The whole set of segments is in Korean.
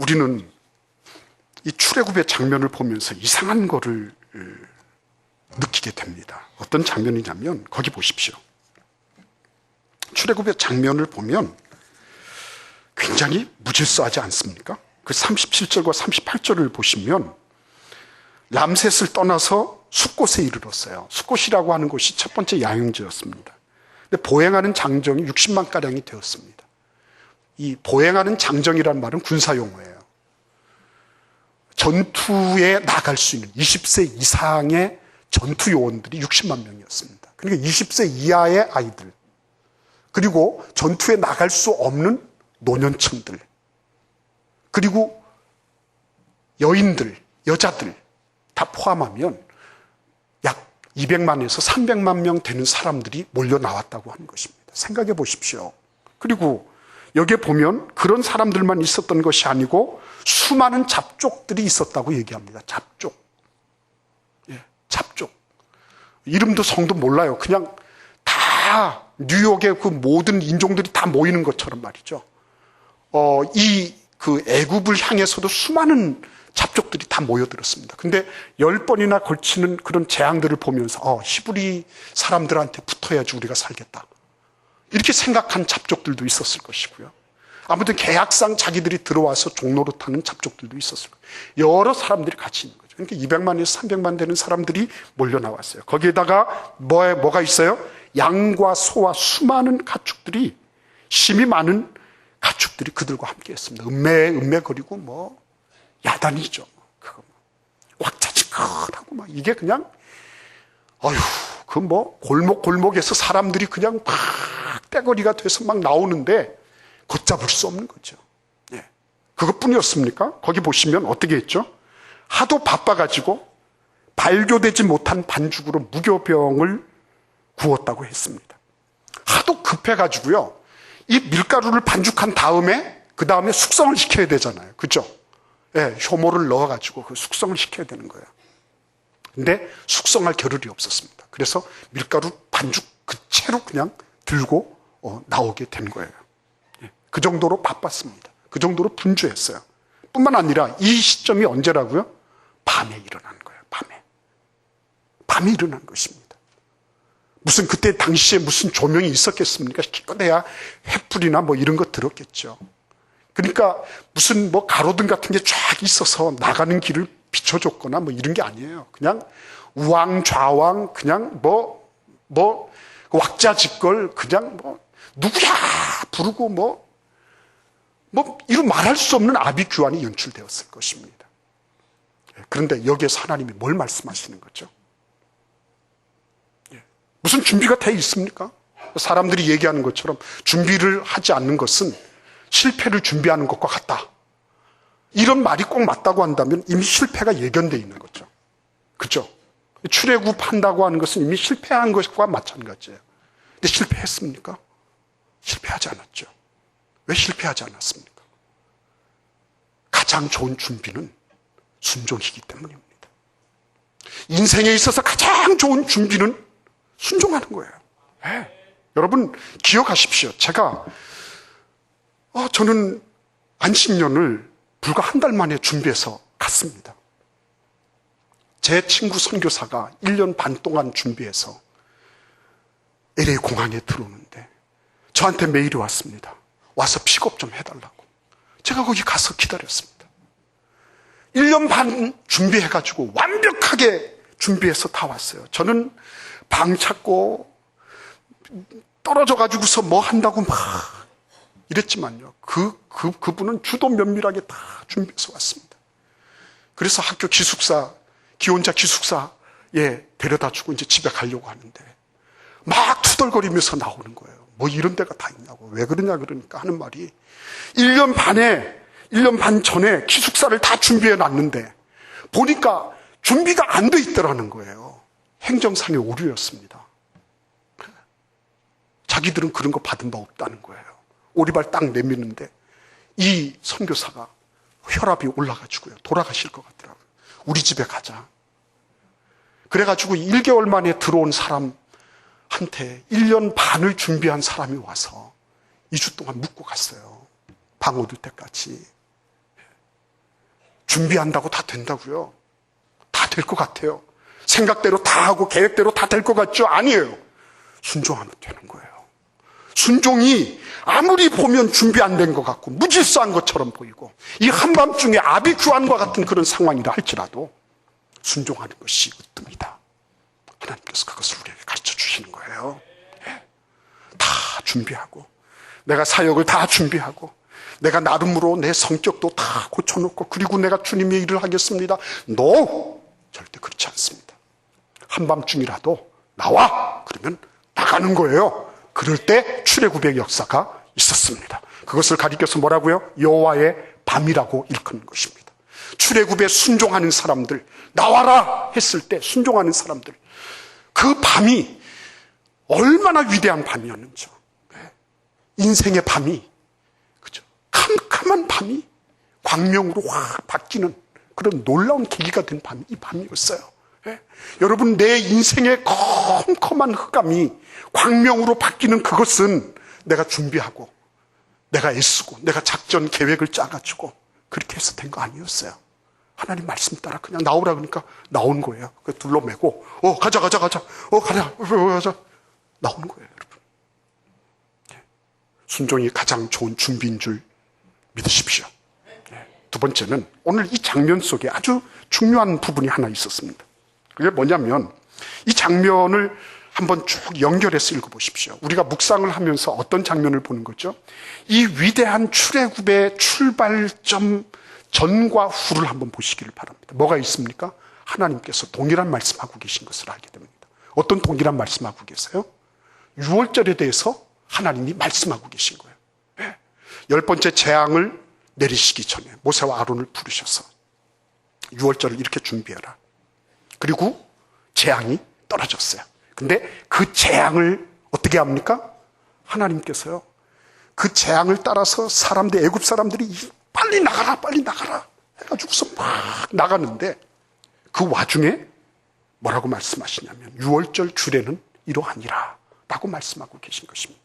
우리는 이 출애굽의 장면을 보면서 이상한 거를 느끼게 됩니다. 어떤 장면이냐면 거기 보십시오. 출애굽의 장면을 보면 굉장히 무질서하지 않습니까? 그 37절과 38절을 보시면 람셋을 떠나서 숫곳에 이르렀어요. 숫곳이라고 하는 곳이 첫 번째 야영지였습니다. 근데 보행하는 장정이 60만 가량이 되었습니다. 이 보행하는 장정이라는 말은 군사용어예요. 전투에 나갈 수 있는 20세 이상의 전투 요원들이 60만 명이었습니다. 그러니까 20세 이하의 아이들, 그리고 전투에 나갈 수 없는 노년층들, 그리고 여인들, 여자들 다 포함하면 약 200만에서 300만 명 되는 사람들이 몰려 나왔다고 하는 것입니다. 생각해 보십시오. 그리고 여기에 보면 그런 사람들만 있었던 것이 아니고 수많은 잡족들이 있었다고 얘기합니다. 잡족. 예, 잡족. 이름도 성도 몰라요. 그냥 다 뉴욕의 그 모든 인종들이 다 모이는 것처럼 말이죠. 그 애굽을 향해서도 수많은 잡족들이 다 모여들었습니다. 근데 10번이나 걸치는 그런 재앙들을 보면서 히브리 사람들한테 붙어야지 우리가 살겠다, 이렇게 생각한 잡족들도 있었을 것이고요. 아무튼 계약상 자기들이 들어와서 종로로 타는 잡족들도 있었을 거예요. 여러 사람들이 같이 있는 거죠. 그러니까 200만에서 300만 되는 사람들이 몰려 나왔어요. 거기에다가 뭐가 있어요? 양과 소와 수많은 가축들이, 심이 많은 가축들이 그들과 함께 했습니다. 음매거리고 야단이죠. 그거 왁자지껄하고 이게 그냥 골목에서 사람들이 그냥 막 떼거리가 돼서 막 나오는데 걷잡을 수 없는 거죠. 예. 그것뿐이었습니까? 거기 보시면 어떻게 했죠? 하도 바빠가지고 발교되지 못한 반죽으로 무교병을 구웠다고 했습니다. 하도 급해가지고요, 이 밀가루를 반죽한 다음에 그 다음에 숙성을 시켜야 되잖아요. 그죠? 예, 효모를 넣어가지고 그 숙성을 시켜야 되는 거예요. 근데 숙성할 겨를이 없었습니다. 그래서 밀가루 반죽 그 채로 그냥 들고 나오게 된 거예요. 예, 그 정도로 바빴습니다. 그 정도로 분주했어요. 뿐만 아니라 이 시점이 언제라고요? 밤에 일어난 거예요. 밤에 일어난 것입니다. 무슨 그때 당시에 무슨 조명이 있었겠습니까? 기껏해야 횃불이나 이런 거 들었겠죠. 그러니까 무슨 가로등 같은 게 쫙 있어서 나가는 길을 비춰줬거나 이런 게 아니에요. 그냥 우왕좌왕 그냥 왁자지껄 그냥 누구야 부르고 이루 말할 수 없는 아비규환이 연출되었을 것입니다. 그런데 여기에서 하나님이 뭘 말씀하시는 거죠? 무슨 준비가 돼 있습니까? 사람들이 얘기하는 것처럼 준비를 하지 않는 것은 실패를 준비하는 것과 같다, 이런 말이 꼭 맞다고 한다면 이미 실패가 예견되어 있는 거죠. 그죠? 출애굽한다고 하는 것은 이미 실패한 것과 마찬가지예요. 근데 실패했습니까? 실패하지 않았죠. 왜 실패하지 않았습니까? 가장 좋은 준비는 순종이기 때문입니다. 인생에 있어서 가장 좋은 준비는 순종하는 거예요. 네. 여러분 기억하십시오. 저는 안식년을 불과 한 달 만에 준비해서 갔습니다. 제 친구 선교사가 1년 반 동안 준비해서 LA 공항에 들어오는데 저한테 메일이 왔습니다. 와서 픽업 좀 해달라고. 제가 거기 가서 기다렸습니다. 1년 반 준비해가지고 완벽하게 준비해서 다 왔어요. 저는 방 찾고 떨어져가지고서 한다고 이랬지만요, 그분은 주도 면밀하게 다 준비해서 왔습니다. 그래서 학교 기혼자 기숙사에 데려다주고 이제 집에 가려고 하는데 막 투덜거리면서 나오는 거예요. 이런 데가 다 있냐고. 왜 그러냐 그러니까 하는 말이 1년 반 전에 기숙사를 다 준비해 놨는데 보니까 준비가 안 돼 있더라는 거예요. 행정상의 오류였습니다. 자기들은 그런 거 받은 바 없다는 거예요. 오리발 딱 내미는데 이 선교사가 혈압이 올라가지고요, 돌아가실 것 같더라고요. 우리 집에 가자. 그래가지고 1개월 만에 들어온 사람한테 1년 반을 준비한 사람이 와서 2주 동안 묵고 갔어요. 방 얻을 때까지. 준비한다고 다 된다고요? 다 될 것 같아요. 생각대로 다 하고 계획대로 다 될 것 같죠? 아니에요. 순종하면 되는 거예요. 순종이 아무리 보면 준비 안 된 것 같고 무질서한 것처럼 보이고 이 한밤중에 아비규환과 같은 그런 상황이라 할지라도 순종하는 것이 으뜸이다. 하나님께서 그것을 우리에게 가르쳐 주시는 거예요. 다 준비하고 내가 사역을 다 준비하고 내가 나름으로 내 성격도 다 고쳐놓고 그리고 내가 주님의 일을 하겠습니다. No! 절대 그렇지 않습니다. 한밤중이라도 나와! 그러면 나가는 거예요. 그럴 때 출애굽의 역사가 있었습니다. 그것을 가리켜서 뭐라고요? 여호와의 밤이라고 일컫는 것입니다. 출애굽에 순종하는 사람들, 나와라 했을 때 순종하는 사람들, 그 밤이 얼마나 위대한 밤이었는지, 인생의 밤이, 그죠? 캄캄한 밤이 광명으로 확 바뀌는 그런 놀라운 계기가 된 밤이 이 밤이었어요. 여러분, 내 인생의 컴컴한 흑암이 광명으로 바뀌는 그것은 내가 준비하고 내가 애쓰고 내가 작전 계획을 짜가지고 그렇게 해서 된 거 아니었어요. 하나님 말씀 따라 그냥 나오라 그러니까 나온 거예요. 둘러매고 가자 가자 나오는 거예요. 여러분, 순종이 가장 좋은 준비인 줄 믿으십시오. 두 번째는 오늘 이 장면 속에 아주 중요한 부분이 하나 있었습니다. 그게 뭐냐면 이 장면을 한번 쭉 연결해서 읽어보십시오. 우리가 묵상을 하면서 어떤 장면을 보는 거죠? 이 위대한 출애굽의 출발점 전과 후를 한번 보시기를 바랍니다. 뭐가 있습니까? 하나님께서 동일한 말씀하고 계신 것을 알게 됩니다. 어떤 동일한 말씀하고 계세요? 6월절에 대해서 하나님이 말씀하고 계신 거예요. 10번째 재앙을 내리시기 전에 모세와 아론을 부르셔서 6월절을 이렇게 준비해라. 그리고 재앙이 떨어졌어요. 근데 그 재앙을 어떻게 합니까? 하나님께서요, 그 재앙을 따라서 사람들, 애굽 사람들이 빨리 나가라 해가지고서 막 나가는데 그 와중에 뭐라고 말씀하시냐면 6월절 주례는 이러하니라 라고 말씀하고 계신 것입니다.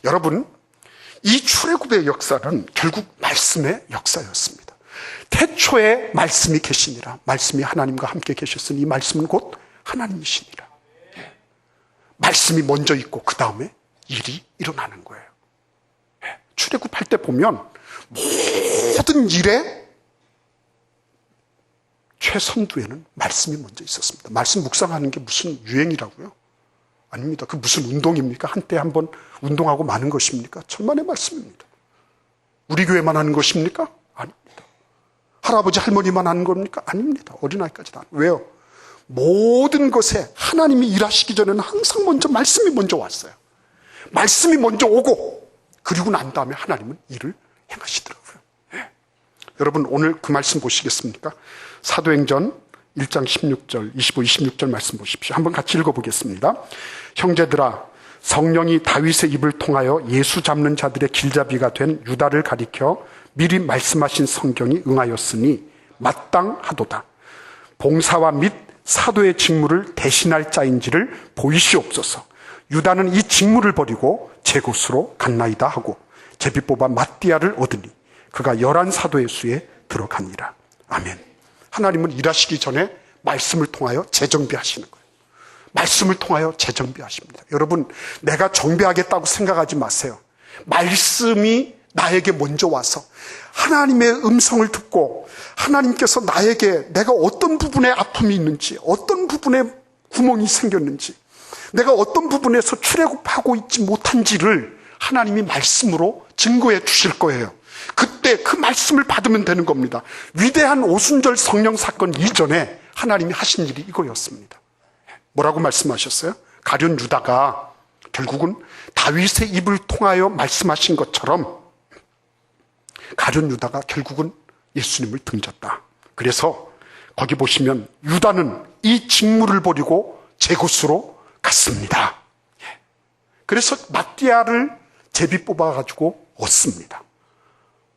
여러분, 이 출애굽의 역사는 결국 말씀의 역사였습니다. 태초에 말씀이 계시니라. 말씀이 하나님과 함께 계셨으니 이 말씀은 곧 하나님이시니라. 말씀이 먼저 있고 그 다음에 일이 일어나는 거예요. 출애굽할 때 보면 모든 일의 최선두에는 말씀이 먼저 있었습니다. 말씀 묵상하는 게 무슨 유행이라고요? 아닙니다. 그 무슨 운동입니까? 한때 한번 운동하고 마는 것입니까? 천만의 말씀입니다. 우리 교회만 하는 것입니까? 아닙니다. 할아버지 할머니만 하는 겁니까? 아닙니다. 어린아이까지도 안. 왜요? 모든 것에 하나님이 일하시기 전에는 항상 먼저 말씀이 먼저 왔어요. 말씀이 먼저 오고 그리고 난 다음에 하나님은 일을 행하시더라고요. 여러분, 오늘 그 말씀 보시겠습니까? 사도행전 1장 16절, 25, 26절 말씀 보십시오. 한번 같이 읽어보겠습니다. 형제들아, 성령이 다윗의 입을 통하여 예수 잡는 자들의 길잡이가 된 유다를 가리켜 미리 말씀하신 성경이 응하였으니 마땅하도다. 봉사와 및 사도의 직무를 대신할 자인지를 보이시옵소서. 유다는 이 직무를 버리고 제 곳으로 갔나이다 하고 제비 뽑아 맏디아를 얻으니 그가 11사도의 수에 들어가니라. 아멘. 하나님은 일하시기 전에 말씀을 통하여 재정비하시는 거예요. 말씀을 통하여 재정비하십니다. 여러분, 내가 정비하겠다고 생각하지 마세요. 말씀이 나에게 먼저 와서 하나님의 음성을 듣고 하나님께서 나에게 내가 어떤 부분에 아픔이 있는지, 어떤 부분에 구멍이 생겼는지, 내가 어떤 부분에서 출애굽하고 있지 못한지를 하나님이 말씀으로 증거해 주실 거예요. 그때 그 말씀을 받으면 되는 겁니다. 위대한 오순절 성령 사건 이전에 하나님이 하신 일이 이거였습니다. 뭐라고 말씀하셨어요? 가룟 유다가 결국은 다윗의 입을 통하여 말씀하신 것처럼 가룟 유다가 결국은 예수님을 등졌다. 그래서 거기 보시면 유다는 이 직무를 버리고 제 곳으로 갔습니다. 그래서 맏디아를 제비 뽑아가지고 얻습니다.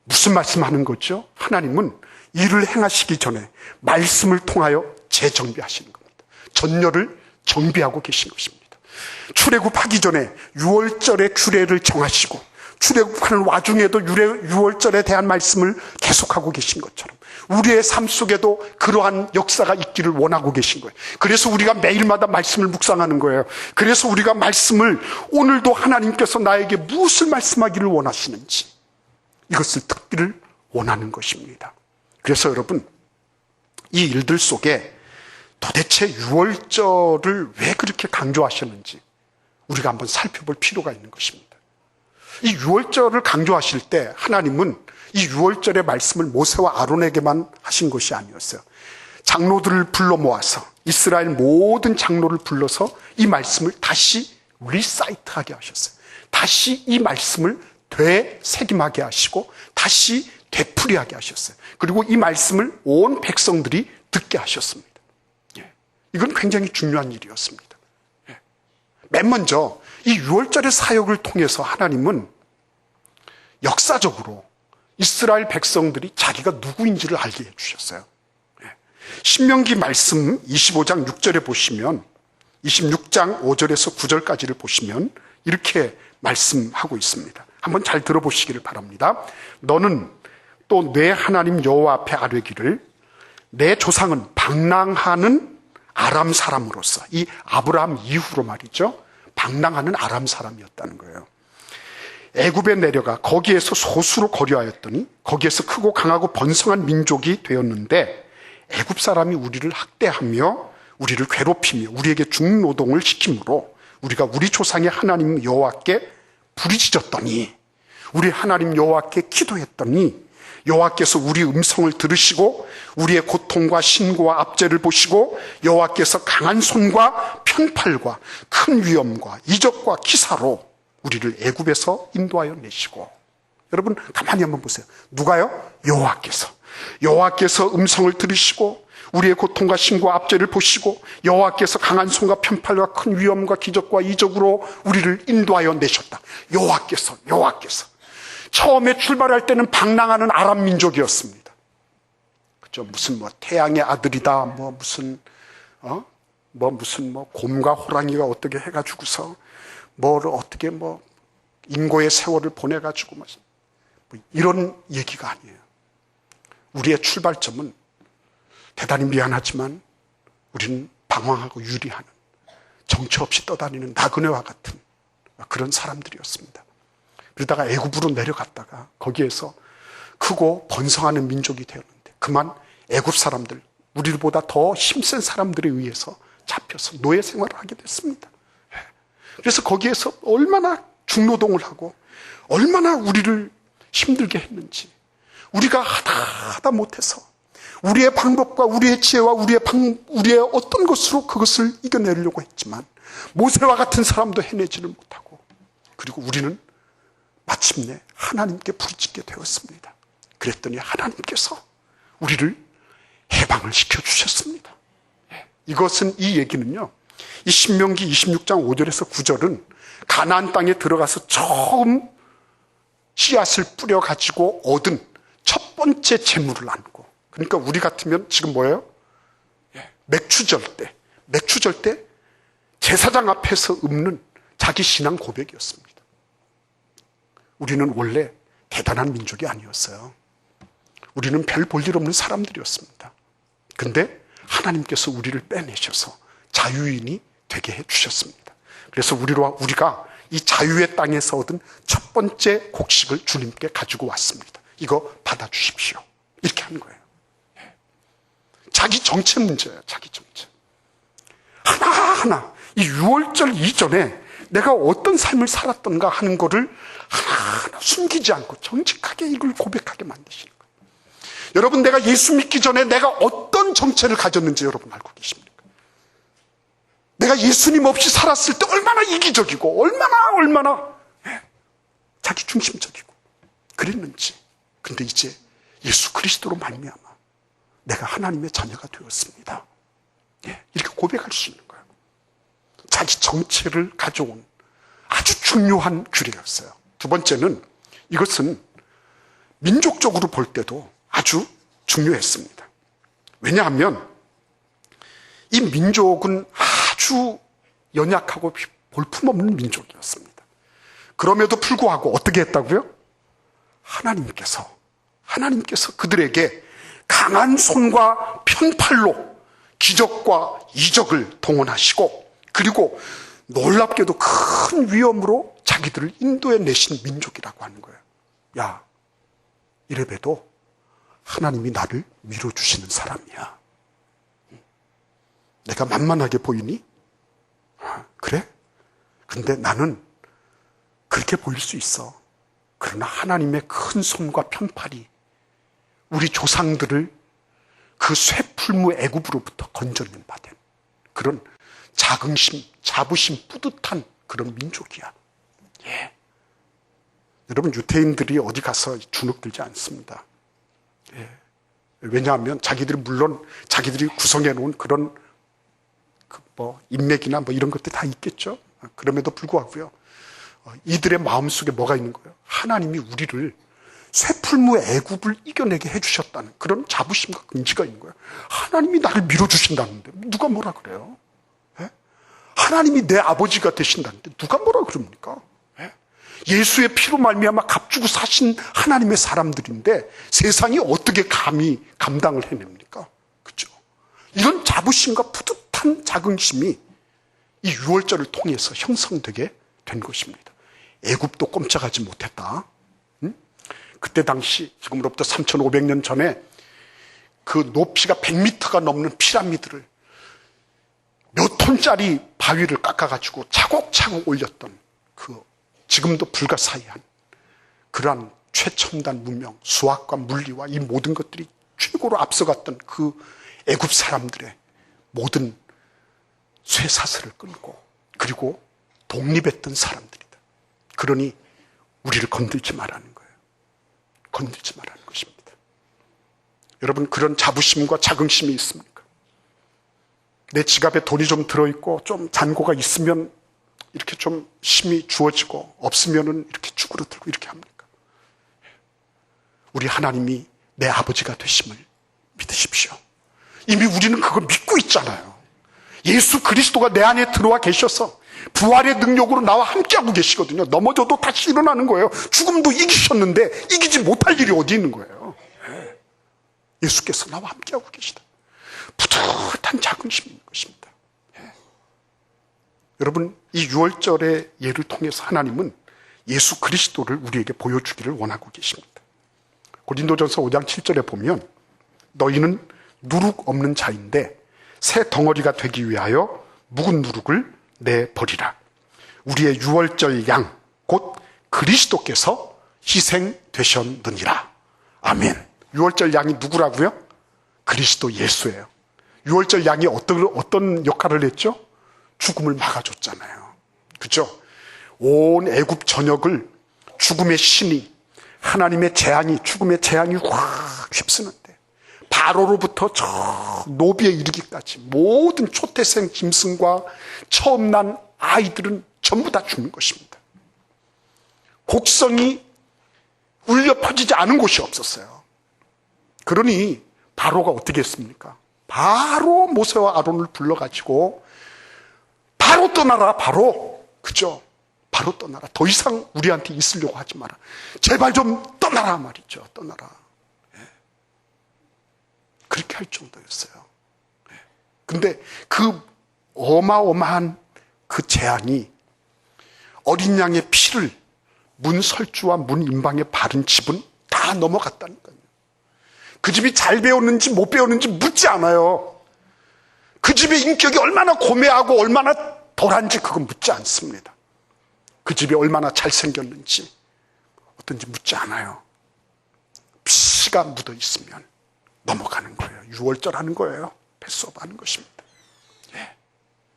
무슨 말씀하는 거죠? 하나님은 일을 행하시기 전에 말씀을 통하여 재정비하시는 겁니다. 전열을 정비하고 계신 것입니다. 출애굽하기 전에 6월절의 규례를 정하시고 출애굽하는 와중에도 유월절에 대한 말씀을 계속하고 계신 것처럼 우리의 삶 속에도 그러한 역사가 있기를 원하고 계신 거예요. 그래서 우리가 매일마다 말씀을 묵상하는 거예요. 그래서 우리가 말씀을 오늘도 하나님께서 나에게 무엇을 말씀하기를 원하시는지 이것을 듣기를 원하는 것입니다. 그래서 여러분, 이 일들 속에 도대체 유월절을 왜 그렇게 강조하셨는지 우리가 한번 살펴볼 필요가 있는 것입니다. 이 유월절을 강조하실 때 하나님은 이 유월절의 말씀을 모세와 아론에게만 하신 것이 아니었어요. 장로들을 불러 모아서 이스라엘 모든 장로를 불러서 이 말씀을 다시 리사이트하게 하셨어요. 다시 이 말씀을 되새김하게 하시고 다시 되풀이하게 하셨어요. 그리고 이 말씀을 온 백성들이 듣게 하셨습니다. 이건 굉장히 중요한 일이었습니다. 맨 먼저 이 유월절의 사역을 통해서 하나님은 역사적으로 이스라엘 백성들이 자기가 누구인지를 알게 해주셨어요. 신명기 말씀 25장 6절에 보시면 26장 5절에서 9절까지를 보시면 이렇게 말씀하고 있습니다. 한번 잘 들어보시기를 바랍니다. 너는 또 내 하나님 여호와 앞에 아뢰기를 내 조상은 방랑하는 아람 사람으로서, 이 아브라함 이후로 말이죠, 방랑하는 아람 사람이었다는 거예요. 애굽에 내려가 거기에서 소수로 거류하였더니 거기에서 크고 강하고 번성한 민족이 되었는데 애굽 사람이 우리를 학대하며 우리를 괴롭히며 우리에게 중노동을 시키므로 우리가 우리 조상의 하나님 여호와께 부르짖었더니 우리 하나님 여호와께 기도했더니 여호와께서 우리 음성을 들으시고 우리의 고통과 신고와 압제를 보시고 여호와께서 강한 손과 편팔과 큰 위엄과 이적과 기사로 우리를 애굽에서 인도하여 내시고. 여러분 가만히 한번 보세요. 누가요? 여호와께서 음성을 들으시고 우리의 고통과 신고와 압제를 보시고 여호와께서 강한 손과 편팔과 큰 위엄과 기적과 이적으로 우리를 인도하여 내셨다. 여호와께서 처음에 출발할 때는 방랑하는 아람 민족이었습니다. 그죠? 무슨 태양의 아들이다, 무슨 곰과 호랑이가 어떻게 해가지고서 어떻게 인고의 세월을 보내가지고 이런 얘기가 아니에요. 우리의 출발점은 대단히 미안하지만 우리는 방황하고 유리하는, 정처 없이 떠다니는 나그네와 같은 그런 사람들이었습니다. 그러다가 애굽으로 내려갔다가 거기에서 크고 번성하는 민족이 되었는데 그만 애굽 사람들, 우리보다 더 힘센 사람들에 의해서 잡혀서 노예 생활을 하게 됐습니다. 그래서 거기에서 얼마나 중노동을 하고 얼마나 우리를 힘들게 했는지 우리가 하다 못해서 우리의 방법과 우리의 지혜와 우리의 어떤 것으로 그것을 이겨내려고 했지만 모세와 같은 사람도 해내지를 못하고, 그리고 우리는 마침내 하나님께 부르짖게 되었습니다. 그랬더니 하나님께서 우리를 해방을 시켜주셨습니다. 이 얘기는요, 이 신명기 26장 5절에서 9절은 가나안 땅에 들어가서 처음 씨앗을 뿌려가지고 얻은 첫 번째 재물을 안고, 그러니까 우리 같으면 지금 뭐예요? 맥주절 때 제사장 앞에서 읊는 자기 신앙 고백이었습니다. 우리는 원래 대단한 민족이 아니었어요. 우리는 별 볼 일 없는 사람들이었습니다. 근데 하나님께서 우리를 빼내셔서 자유인이 되게 해주셨습니다. 그래서 우리가 이 자유의 땅에서 얻은 첫 번째 곡식을 주님께 가지고 왔습니다. 이거 받아주십시오. 이렇게 한 거예요. 자기 정체 문제예요. 자기 정체. 하나하나 이 6월절 이전에 내가 어떤 삶을 살았던가 하는 거를 하나하나 숨기지 않고 정직하게 이걸 고백하게 만드시는 거예요. 여러분, 내가 예수 믿기 전에 내가 어떤 정체를 가졌는지 여러분 알고 계십니까? 내가 예수님 없이 살았을 때 얼마나 이기적이고 얼마나 자기중심적이고 그랬는지. 근데 이제 예수 그리스도로 말미암아 내가 하나님의 자녀가 되었습니다. 이렇게 고백할 수 있는 거예요. 자기 정체를 가져온 아주 중요한 규례였어요. 두 번째는 이것은 민족적으로 볼 때도 아주 중요했습니다. 왜냐하면 이 민족은 아주 연약하고 볼품없는 민족이었습니다. 그럼에도 불구하고 어떻게 했다고요? 하나님께서 그들에게 강한 손과 편팔로 기적과 이적을 동원하시고, 그리고 놀랍게도 큰 위험으로 자기들을 인도해 내신 민족이라고 하는 거예요. 야, 이래봬도 하나님이 나를 밀어주시는 사람이야. 내가 만만하게 보이니? 그래? 근데 나는 그렇게 보일 수 있어. 그러나 하나님의 큰 손과 편팔이 우리 조상들을 그 쇠풀무 애굽으로부터 건져낸 바 된 그런 자긍심, 자부심 뿌듯한 그런 민족이야. 예. 여러분, 유대인들이 어디 가서 주눅들지 않습니다. 예. 왜냐하면 자기들이, 물론 자기들이 구성해 놓은 그런 인맥이나 이런 것들 다 있겠죠. 그럼에도 불구하고요, 이들의 마음속에 뭐가 있는 거예요? 하나님이 우리를 쇠풀무 애굽을 이겨내게 해주셨다는 그런 자부심과 긍지가 있는 거예요. 하나님이 나를 밀어주신다는데 누가 뭐라 그래요? 예? 하나님이 내 아버지가 되신다는데 누가 뭐라 그럽니까? 예? 예수의 피로 말미암아 값주고 사신 하나님의 사람들인데 세상이 어떻게 감히 감당을 해냅니까? 그렇죠? 이런 자부심과 푸듯한 자긍심이 이 유월절을 통해서 형성되게 된 것입니다. 애굽도 꼼짝하지 못했다. 그때 당시, 지금으로부터 3,500년 전에 그 높이가 100m가 넘는 피라미드를 몇 톤짜리 바위를 깎아가지고 차곡차곡 올렸던 그 지금도 불가사의한 그러한 최첨단 문명, 수학과 물리와 이 모든 것들이 최고로 앞서갔던 그 애굽 사람들의 모든 쇠사슬을 끊고 그리고 독립했던 사람들이다. 그러니 우리를 건들지 말라는 거예요. 건들지 말라는 것입니다. 여러분, 그런 자부심과 자긍심이 있습니까? 내 지갑에 돈이 좀 들어있고 좀 잔고가 있으면 이렇게 좀 힘이 주어지고 없으면은 이렇게 쭈그러들고 이렇게 합니까? 우리 하나님이 내 아버지가 되심을 믿으십시오. 이미 우리는 그걸 믿고 있잖아요. 예수 그리스도가 내 안에 들어와 계셔서 부활의 능력으로 나와 함께하고 계시거든요. 넘어져도 다시 일어나는 거예요. 죽음도 이기셨는데 이기지 못할 일이 어디 있는 거예요. 예수께서 나와 함께하고 계시다. 푸듯한 자긍심이 있는 것입니다. 여러분, 이 유월절의 예를 통해서 하나님은 예수 그리스도를 우리에게 보여주기를 원하고 계십니다. 고린도전서 5장 7절에 보면 너희는 누룩 없는 자인데 새 덩어리가 되기 위하여 묵은 누룩을 내버리라. 우리의 유월절 양 곧 그리스도께서 희생되셨느니라. 아멘. 유월절 양이 누구라고요? 그리스도 예수예요. 유월절 양이 어떤 역할을 했죠? 죽음을 막아줬잖아요. 그렇죠? 온 애굽 전역을 죽음의 신이, 하나님의 재앙이, 죽음의 재앙이 확 휩쓰는데 바로로부터 저 노비에 이르기까지 모든 초태생 짐승과 처음 난 아이들은 전부 다 죽는 것입니다. 곡성이 울려 퍼지지 않은 곳이 없었어요. 그러니 바로가 어떻게 했습니까? 바로 모세와 아론을 불러가지고 바로 떠나라, 바로. 그죠? 바로 떠나라. 더 이상 우리한테 있으려고 하지 마라. 제발 좀 떠나라 말이죠. 떠나라. 그렇게 할 정도였어요. 근데 그 어마어마한 그 재앙이 어린 양의 피를 문 설주와 문 임방에 바른 집은 다 넘어갔다는 거예요. 그 집이 잘 배웠는지 못 배웠는지 묻지 않아요. 그 집의 인격이 얼마나 고매하고 얼마나 덜한지 그건 묻지 않습니다. 그 집이 얼마나 잘생겼는지 어떤지 묻지 않아요. 피가 묻어 있으면 넘어가는 거예요. 유월절 하는 거예요. 패스오브 하는 것입니다.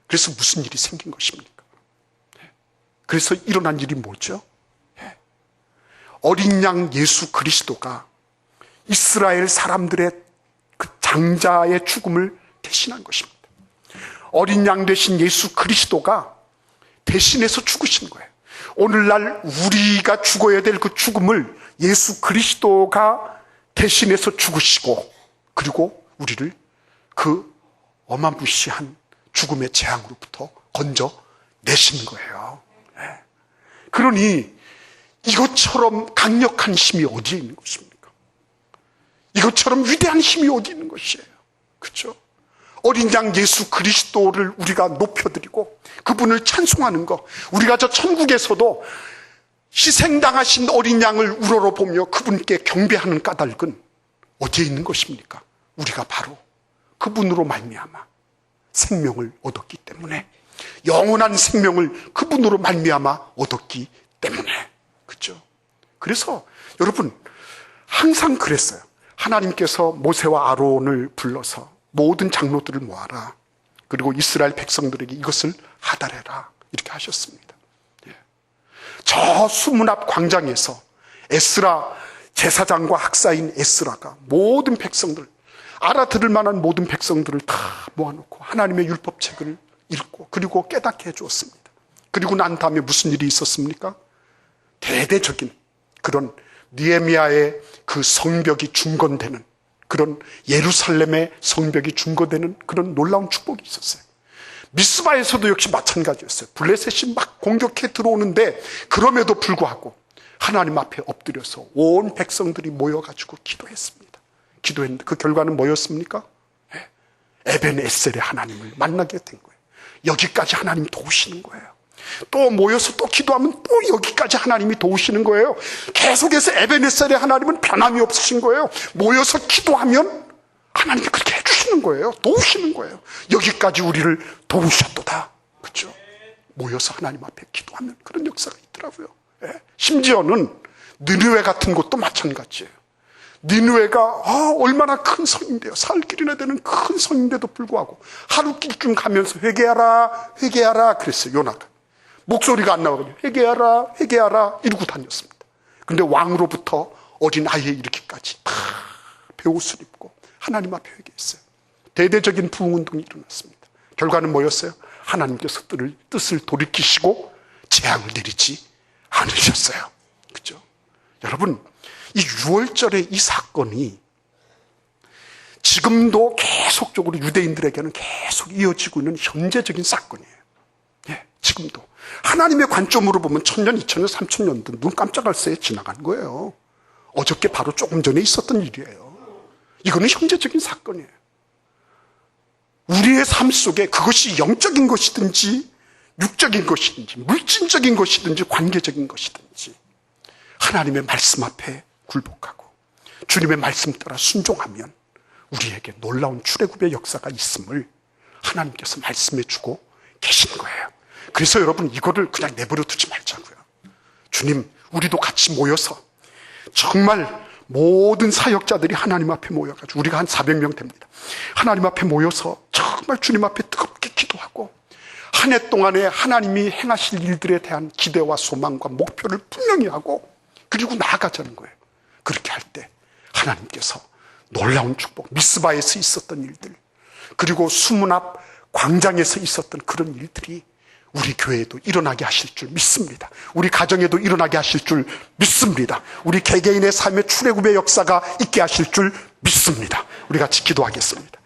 그래서 무슨 일이 생긴 것입니까? 그래서 일어난 일이 뭐죠? 어린 양 예수 그리스도가 이스라엘 사람들의 그 장자의 죽음을 대신한 것입니다. 어린 양 되신 예수 그리스도가 대신해서 죽으신 거예요. 오늘날 우리가 죽어야 될 그 죽음을 예수 그리스도가 대신해서 죽으시고 그리고 우리를 그 어마무시한 죽음의 재앙으로부터 건져내신 거예요. 그러니 이것처럼 강력한 힘이 어디에 있는 것입니까? 이것처럼 위대한 힘이 어디 있는 것이에요? 그렇죠? 어린 양 예수 그리스도를 우리가 높여드리고 그분을 찬송하는 것, 우리가 저 천국에서도 희생당하신 어린 양을 우러러보며 그분께 경배하는 까닭은 어디에 있는 것입니까? 우리가 바로 그분으로 말미암아 생명을 얻었기 때문에, 영원한 생명을 그분으로 말미암아 얻었기 때문에. 그렇죠? 그래서 여러분 항상 그랬어요. 하나님께서 모세와 아론을 불러서 모든 장로들을 모아라, 그리고 이스라엘 백성들에게 이것을 하달해라, 이렇게 하셨습니다. 저 수문 앞 광장에서 에스라 제사장과 학사인 에스라가 모든 백성들, 알아들을 만한 모든 백성들을 다 모아놓고 하나님의 율법책을 읽고 그리고 깨닫게 해주었습니다. 그리고 난 다음에 무슨 일이 있었습니까? 대대적인 그런 느헤미야의 그 성벽이 중건되는, 그런 예루살렘의 성벽이 중건되는 그런 놀라운 축복이 있었어요. 미스바에서도 역시 마찬가지였어요. 블레셋이 막 공격해 들어오는데 그럼에도 불구하고 하나님 앞에 엎드려서 온 백성들이 모여가지고 기도했습니다. 기도했는데 그 결과는 뭐였습니까? 에벤에셀의 하나님을 만나게 된 거예요. 여기까지 하나님 도우시는 거예요. 또 모여서 또 기도하면 또 여기까지 하나님이 도우시는 거예요. 계속해서 에벤에셀의 하나님은 변함이 없으신 거예요. 모여서 기도하면 하나님이 그렇게 해주시는 거예요. 도우시는 거예요. 여기까지 우리를 도우셨도다. 그렇죠? 모여서 하나님 앞에 기도하면 그런 역사가 있더라고요. 심지어는 느느웨 같은 곳도 마찬가지예요. 니느웨가 얼마나 큰 성인데요. 살 길이나 되는 큰 성인데도 불구하고 하루길쯤 가면서 회개하라 회개하라 그랬어요. 요나가 목소리가 안 나오거든요. 회개하라 회개하라 이러고 다녔습니다. 그런데 왕으로부터 어린 아이에 이르기까지 다 베옷을 입고 하나님 앞에 회개했어요. 대대적인 부흥운동이 일어났습니다. 결과는 뭐였어요? 하나님께서 뜻을 돌이키시고 재앙을 내리지 않으셨어요. 그렇죠? 여러분, 이 6월절의 이 사건이 지금도 계속적으로 유대인들에게는 계속 이어지고 있는 현재적인 사건이에요. 지금도 하나님의 관점으로 보면 1000년, 2000년, 3000년도 눈 깜짝할 새에 지나간 거예요. 어저께 바로 조금 전에 있었던 일이에요. 이거는 현재적인 사건이에요. 우리의 삶 속에 그것이 영적인 것이든지 육적인 것이든지 물질적인 것이든지 관계적인 것이든지 하나님의 말씀 앞에 굴복하고 주님의 말씀 따라 순종하면 우리에게 놀라운 출애굽의 역사가 있음을 하나님께서 말씀해 주고 계신 거예요. 그래서 여러분 이거를 그냥 내버려 두지 말자고요. 주님, 우리도 같이 모여서 정말 모든 사역자들이 하나님 앞에 모여가지고 우리가 한 400명 됩니다. 하나님 앞에 모여서 정말 주님 앞에 뜨겁게 기도하고 한 해 동안에 하나님이 행하실 일들에 대한 기대와 소망과 목표를 분명히 하고 그리고 나아가자는 거예요. 그렇게 할 때 하나님께서 놀라운 축복, 미스바에서 있었던 일들, 그리고 수문 앞 광장에서 있었던 그런 일들이 우리 교회에도 일어나게 하실 줄 믿습니다. 우리 가정에도 일어나게 하실 줄 믿습니다. 우리 개개인의 삶의 출애굽의 역사가 있게 하실 줄 믿습니다. 우리 같이 기도하겠습니다.